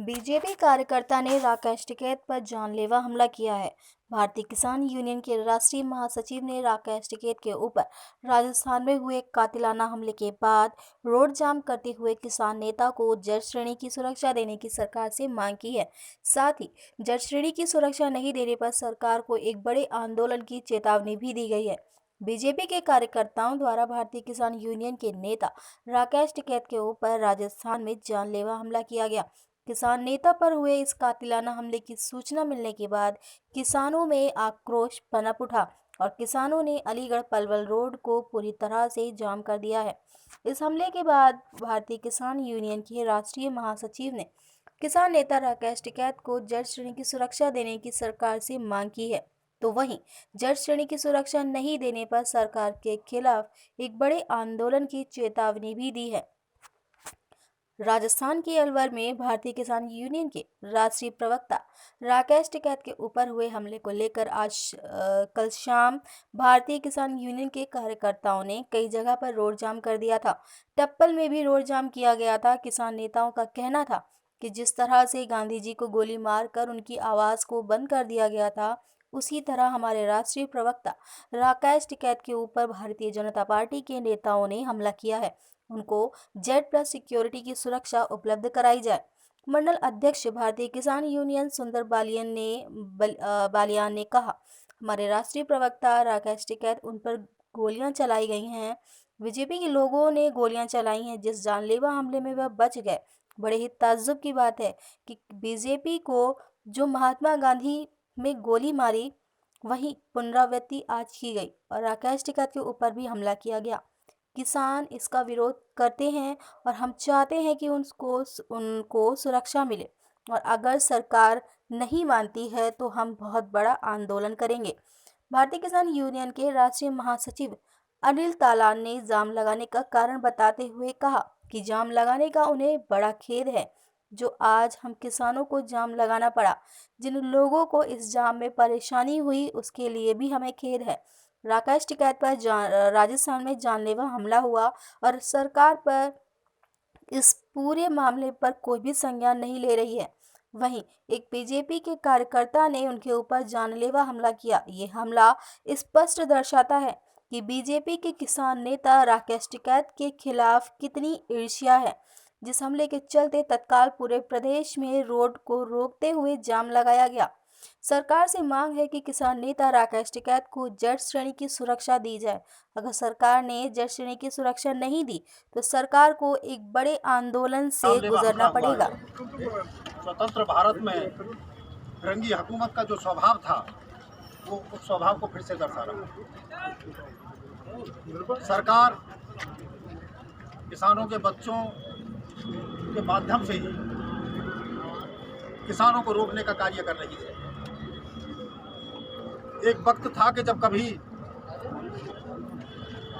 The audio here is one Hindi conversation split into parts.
बीजेपी कार्यकर्ता ने राकेश टिकैत पर जानलेवा हमला किया है। भारतीय किसान यूनियन के राष्ट्रीय महासचिव ने राकेश टिकैत के ऊपर राजस्थान में हुए कातिलाना हमले के बाद रोड जाम करते हुए किसान नेता को जज श्रेणी की सुरक्षा देने की सरकार से मांग की है। साथ ही जज श्रेणी की सुरक्षा नहीं देने पर सरकार को एक बड़े आंदोलन की चेतावनी भी दी गई है। बीजेपी के कार्यकर्ताओं द्वारा भारतीय किसान यूनियन के नेता राकेश टिकैत के ऊपर राजस्थान में जानलेवा हमला किया गया। किसान नेता पर हुए इस कातिलाना हमले की सूचना मिलने के बाद किसानों में आक्रोश पनप उठा और किसानों ने अलीगढ़ पलवल रोड को पूरी तरह से जाम कर दिया है। इस हमले के बाद भारतीय किसान यूनियन के राष्ट्रीय महासचिव ने किसान नेता राकेश टिकैत को जज श्रेणी की सुरक्षा देने की सरकार से मांग की है। तो वहीं जज श्रेणी की सुरक्षा नहीं देने पर सरकार के खिलाफ एक बड़े आंदोलन की चेतावनी भी दी है। राजस्थान के अलवर में भारतीय किसान यूनियन के राष्ट्रीय प्रवक्ता राकेश टिकैत के ऊपर हुए हमले को लेकर कल शाम भारतीय किसान यूनियन के कार्यकर्ताओं ने कई जगह पर रोड जाम कर दिया था। टप्पल में भी रोड जाम किया गया था। किसान नेताओं का कहना था कि जिस तरह से गांधी जी को गोली मारकर उनकी आवाज़ को बंद कर दिया गया था, उसी तरह हमारे राष्ट्रीय प्रवक्ता राकेश टिकैत के ऊपर भारतीय जनता पार्टी के नेताओं ने हमला किया है। उनको Z+ सिक्योरिटी की सुरक्षा उपलब्ध कराई जाए। मंडल अध्यक्ष भारतीय किसान यूनियन सुंदर बालियान ने कहा, हमारे राष्ट्रीय प्रवक्ता राकेश टिकैत उन पर गोलियां चलाई गई हैं। बीजेपी के लोगों ने गोलियां चलाई हैं। जिस जानलेवा हमले में वह बच गए। बड़े ही ताज्जुब की बात है कि बीजेपी को जो महात्मा गांधी में गोली मारी, वही पुनरावृत्ति आज की गई और राकेश टिकैत के ऊपर भी हमला किया गया। किसान इसका विरोध करते हैं और हम चाहते हैं कि उनको सुरक्षा मिले और अगर सरकार नहीं मानती है तो हम बहुत बड़ा आंदोलन करेंगे। भारतीय किसान यूनियन के राष्ट्रीय महासचिव अनिल तालान ने जाम लगाने का कारण बताते हुए कहा कि जाम लगाने का उन्हें बड़ा खेद है जो आज हम किसानों को जाम लगाना पड़ा। जिन लोगों को इस जाम में परेशानी हुई उसके लिए भी हमें खेद है। राकेश टिकैत पर राजस्थान में जानलेवा हमला हुआ और सरकार पर इस पूरे मामले पर कोई भी संज्ञान नहीं ले रही है। वहीं एक बीजेपी के कार्यकर्ता ने उनके ऊपर जानलेवा हमला किया। ये हमला स्पष्ट दर्शाता है कि बीजेपी के किसान नेता राकेश टिकैत के खिलाफ कितनी ईर्ष्या है। जिस हमले के चलते तत्काल पूरे प्रदेश में रोड को रोकते हुए जाम लगाया गया। सरकार से मांग है कि किसान नेता राकेश टिकैत को जज श्रेणी की सुरक्षा दी जाए। अगर सरकार ने जज श्रेणी की सुरक्षा नहीं दी तो सरकार को एक बड़े आंदोलन से गुजरना पड़ेगा। स्वतंत्र भारत में फिरंगी हुकूमत का जो स्वभाव था वो उस स्वभाव को फिर से दर्शा रहा है। सरकार किसानों के बच्चों के माध्यम से ही किसानों को रोकने का कार्य कर रही है। एक वक्त था कि जब कभी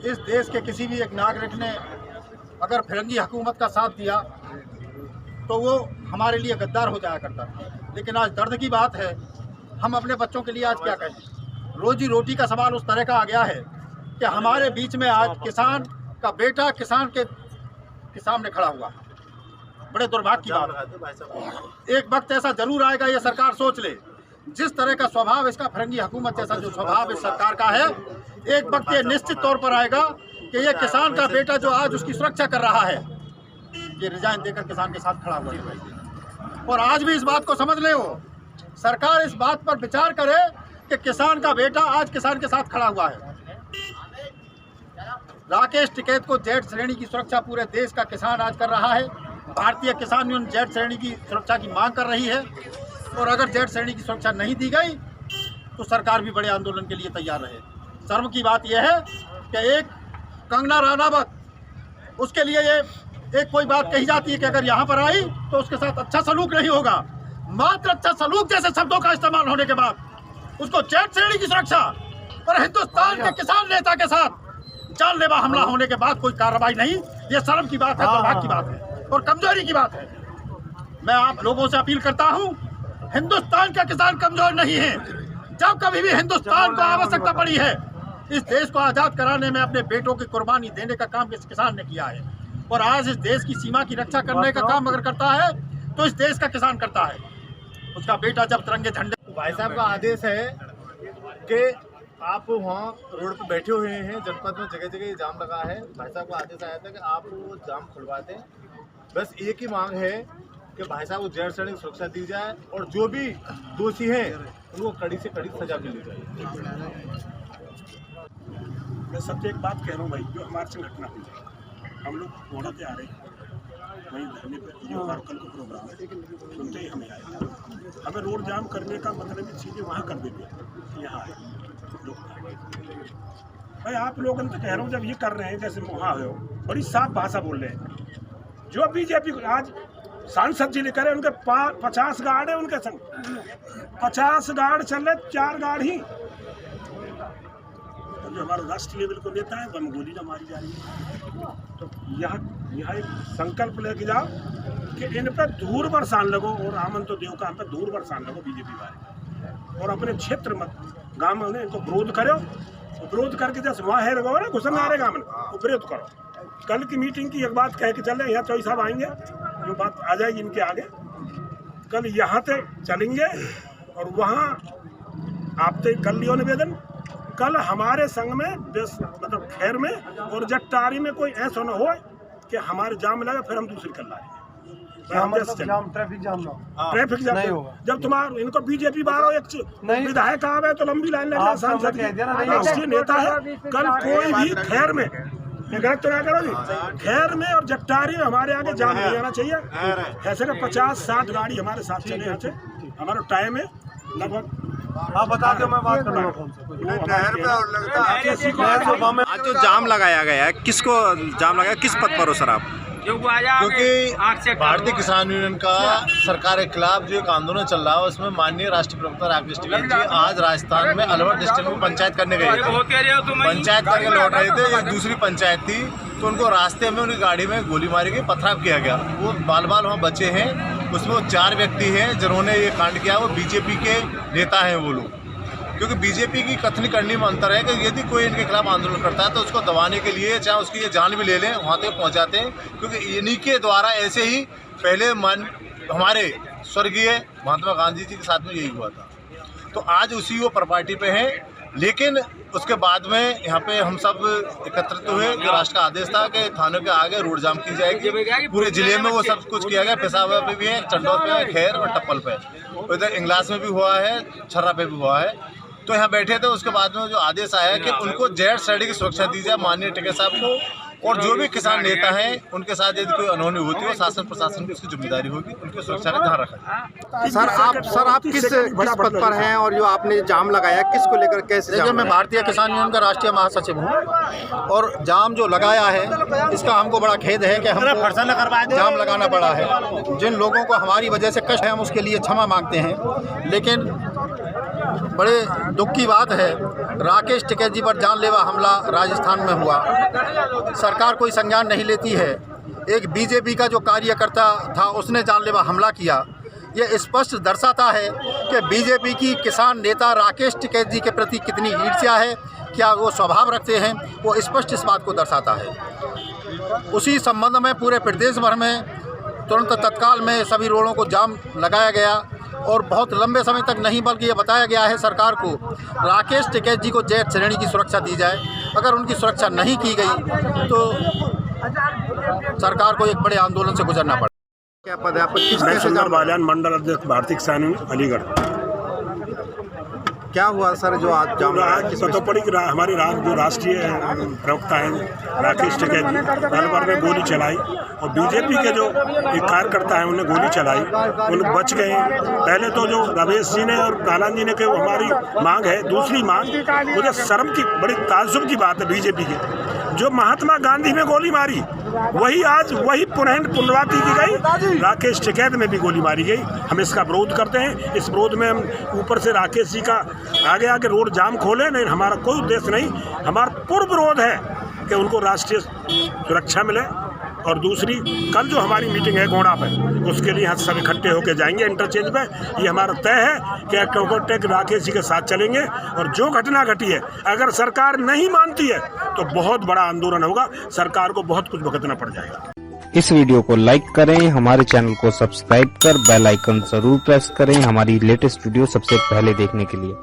इस देश के किसी भी एक नागरिक ने अगर फिरंगी हुकूमत का साथ दिया तो वो हमारे लिए गद्दार हो जाया करता था। लेकिन आज दर्द की बात है, हम अपने बच्चों के लिए आज क्या कहें। रोजी रोटी का सवाल उस तरह का आ गया है कि हमारे बीच में आज किसान का बेटा किसान के सामने खड़ा हुआ। बड़े दुर्भाग्य की बात। एक वक्त ऐसा जरूर आएगा, ये सरकार सोच ले। जिस तरह का स्वभाव इसका फिरंगी हुकूमत जैसा जो स्वभाव इस सरकार का है, एक वक्त ये निश्चित तौर पर आएगा कि ये किसान का बेटा जो आज उसकी सुरक्षा कर रहा है, ये रिजाइन देकर किसान के साथ खड़ा हुआ है। और आज भी इस बात को समझ ले, वो सरकार इस बात पर विचार करे कि किसान का बेटा आज किसान के साथ खड़ा हुआ है। राकेश टिकैत को Z श्रेणी की सुरक्षा पूरे देश का किसान आज कर रहा है। भारतीय किसान यूनियन Z श्रेणी की सुरक्षा की मांग कर रही है और अगर Z श्रेणी की सुरक्षा नहीं दी गई तो सरकार भी बड़े आंदोलन के लिए तैयार रहे। शर्म की बात यह है कि एक कंगना रनावत, उसके लिए ये एक कोई बात कही जाती है कि अगर यहाँ पर आई तो उसके साथ अच्छा सलूक नहीं होगा। मात्र अच्छा सलूक जैसे शब्दों का इस्तेमाल होने के बाद उसको Z श्रेणी की सुरक्षा और हिंदुस्तान के किसान नेता के साथ जानलेवा हमला होने के बाद कोई कार्रवाई नहीं। ये शर्म की बात है, दुर्भाग्य की बात है और कमजोरी की बात है। मैं आप लोगों से अपील करता हूं, हिंदुस्तान का किसान कमजोर नहीं है। जब कभी भी हिंदुस्तान को आवश्यकता पड़ी है, इस देश को आजाद कराने में अपने बेटों की कुर्बानी देने का काम इस किसान ने किया है और आज इस देश की सीमा की रक्षा करने का काम अगर करता है तो इस देश का किसान करता है। उसका बेटा जब तिरंगे झंडे। भाई साहब का आदेश है कि आप वहाँ रोड पे बैठे हुए हैं, जनपद में जगह जगह जाम लगा है। भाई साहब का आदेश आया था कि आप वो जाम खुलवा दें। बस एक ही मांग है कि भाई साहब को जेड श्रेणी की सुरक्षा दी जाए और जो भी दोषी हैं उनको कड़ी से कड़ी सजा मिली जाए। मैं सबसे एक बात कह रहा हूँ भाई, जो हमारे से घटना हुई हम लोग घोड़ा पे आ रहे हैं, वहीं धरने पे जो हमारा कल का प्रोग्राम है सुनते ही हमें आए। हमें रोड जाम करने का मतलब है सीधे वहाँ कर देते, यहाँ आए लोग। भाई आप लोगों से कह रहा हूँ, जब ये कर रहे हैं जैसे वहाँ हो, बड़ी साफ भाषा बोल रहे हैं। जो बीजेपी आज सांसद जी लेकर उनके 50 गार्ड है, उनके संग 50 गार्ड चल रहे, 4 गार्ड ही। जो हमारा राष्ट्रीय लेवल को नेता है वह गोली ना मारी जा रही है। तो यहाँ एक संकल्प लेके जाओ कि इन पर दूर बरसान लगो, और आमन तो देव का हम पे दूर बरसान लगो बीजेपी वाले, और अपने क्षेत्र मत गाँव में इनको विरोध करो। विरोध करके जैसे वहाँ है लगो ना घुसन आ रहे गाँव में, वो विरोध करो। कल की मीटिंग की एक बात कह के चल रहे, यहाँ चौधरी साहब आएंगे, जो बात आ जाएगी इनके आगे। कल यहाँ से चलेंगे और वहाँ आपसे कर लियो निवेदन। कल हमारे संघ में मतलब खैर में और जट्टारी में कोई ऐसा न हो कि हमारे जाम लगा फिर हम दूसरी कर लाएंगे। ट्रैफिक जाम नहीं होगा। जब तुम्हारा इनको बीजेपी बारो एक विधायक आवे तो लंबी लाइन लगे, सांसद राष्ट्रीय नेता है। कल कोई भी खैर में गलत तो क्या करो जी, खैर में और जट्टारी में हमारे आगे जाम नहीं आना चाहिए। ऐसे में 50-60 गाड़ी हमारे साथ चले यहाँ से। हमारा टाइम है लगभग, आप बता दो मैं बात कर रहा हूँ। आज जो जाम लगाया गया है, किसको जाम लगाया, किस पद पर हो सर आप? क्योंकि भारतीय किसान यूनियन का सरकार के खिलाफ जो एक आंदोलन चल रहा है, उसमें माननीय राष्ट्रीय प्रवक्ता राकेश टिकैत जी आज राजस्थान में अलवर डिस्ट्रिक्ट में पंचायत करने गए थे। पंचायत करके लौट रहे थे, एक दूसरी पंचायत थी, तो उनको रास्ते में उनकी गाड़ी में गोली मारी गई, पथराव किया गया। वो बाल वहाँ बचे हैं, उसमें वो 4 व्यक्ति हैं जिन्होंने ये कांड किया। वो बीजेपी के नेता हैं वो लोग, क्योंकि बीजेपी की कथनी करनी में अंतर है कि यदि कोई इनके खिलाफ आंदोलन करता है तो उसको दबाने के लिए चाहे उसकी ये जान भी ले लें, वहाँ तक पहुँचाते हैं। क्योंकि इन्हीं के द्वारा ऐसे ही पहले हमारे स्वर्गीय महात्मा गांधी जी के साथ में यही हुआ था। तो आज उसी वो प्रॉपर्टी पे हैं, लेकिन उसके बाद में यहाँ पे हम सब एकत्रित हुए। जो राष्ट्र का आदेश था कि थानों के आगे रोड जाम की जाएगी, पूरे जिले में वो सब कुछ किया गया। पेशावर पे भी है, चंडौर पे है, खैर और टप्पल पे, इधर इंगलास में भी हुआ है, छर्रा पे भी हुआ है। तो यहाँ बैठे थे, उसके बाद में जो आदेश आया कि उनको जेड श्रेणी की सुरक्षा दी जाए माननीय टिकैत साहब को, और जो भी किसान नेता हैं उनके साथ यदि कोई अनहोनी होती है शासन प्रशासन की उसकी जिम्मेदारी होगी, उनकी सुरक्षा का ध्यान रखा। सर आप किस पद पर हैं और जो आपने जाम लगाया किसको लेकर, कैसे? देखिए, मैं भारतीय किसान यूनियन का राष्ट्रीय महासचिव हूँ, और जाम जो लगाया है इसका हमको बड़ा खेद है कि हमको जाम लगाना पड़ा है। जिन लोगों को हमारी वजह से कष्ट है हम उसके लिए क्षमा मांगते हैं, लेकिन बड़े दुख की बात है राकेश टिकैत जी पर जानलेवा हमला राजस्थान में हुआ। सरकार कोई संज्ञान नहीं लेती है। एक बीजेपी का जो कार्यकर्ता था उसने जानलेवा हमला किया। ये स्पष्ट दर्शाता है कि बीजेपी की किसान नेता राकेश टिकैत जी के प्रति कितनी ईर्ष्या है, क्या वो स्वभाव रखते हैं, वो स्पष्ट इस बात को दर्शाता है। उसी संबंध में पूरे प्रदेश भर में तुरंत तत्काल में सभी रोडों को जाम लगाया गया, और बहुत लंबे समय तक नहीं बल्कि ये बताया गया है सरकार को राकेश टिकैत जी को जेड श्रेणी की सुरक्षा दी जाए। अगर उनकी सुरक्षा नहीं की गई तो सरकार को एक बड़े आंदोलन से गुजरना पड़ा। क्या पद है आपका? मैं सुंदर बालियान, मंडल अध्यक्ष भारतीय किसान यूनियन अलीगढ़। क्या हुआ सर जो आज जाम लगाया? तो पड़ी हमारी जो राष्ट्रीय प्रवक्ता हैं राकेश टिकैत जी अलवर में गोली चलाई, और बीजेपी के जो एक कार्यकर्ता हैं उन्हें गोली चलाई, उन बच गए। पहले तो जो रमेश जी ने और कालान जी ने कहा हमारी मांग है, दूसरी मांग मुझे शर्म की, बड़ी ताज्जुब की बात है बीजेपी की, जो महात्मा गांधी में गोली मारी वही आज वही पुनरावृत्ति की गई, राकेश टिकैत में भी गोली मारी गई। हम इसका विरोध करते हैं। इस विरोध में हम ऊपर से राकेश जी का आगे आगे रोड जाम खोले नहीं, हमारा कोई उद्देश्य नहीं। हमारा पूर्ण विरोध है कि उनको राष्ट्रीय सुरक्षा मिले। और दूसरी, कल जो हमारी मीटिंग है घोड़ा पे, उसके लिए यहाँ सब इकट्ठे होकर जाएंगे इंटरचेंज पे। ये हमारा तय है कि टोकोटेक राकेश जी के साथ चलेंगे, और जो घटना घटी है अगर सरकार नहीं मानती है तो बहुत बड़ा आंदोलन होगा, सरकार को बहुत कुछ भुगतना पड़ जाएगा। इस वीडियो को लाइक करें, हमारे चैनल को सब्सक्राइब कर बेल आइकन जरूर प्रेस करें हमारी लेटेस्ट वीडियो सबसे पहले देखने के लिए।